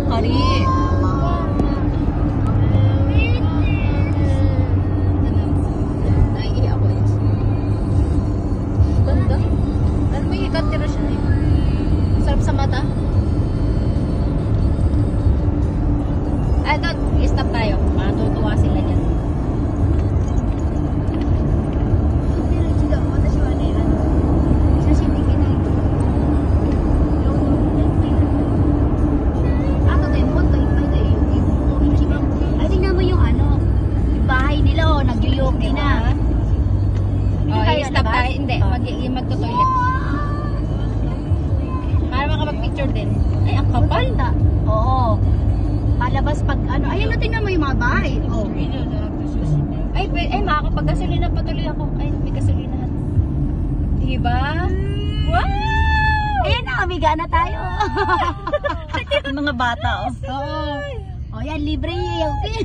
Kari. Naiiyak ako yun. Ganda. Ano may ikatira siya eh. Sarap sa mata. Ay, doon. I-stop tayo. Matutuwa sila dyan. Okay na. Oh, i-stop tayo. Hindi, magto-toilet. Para makapag-picture din. Ay, ang kapal. Oo. Palabas pag ano. Ayun na, tingnan mo yung mga bahay. Oh. Ay, makakapag-gasolina patuloy ako. Ay, may gasolinahan. Diba? Wow! Ayan na, amiga na tayo. Mga bata, oh. Oo. O yan, libre. Okay.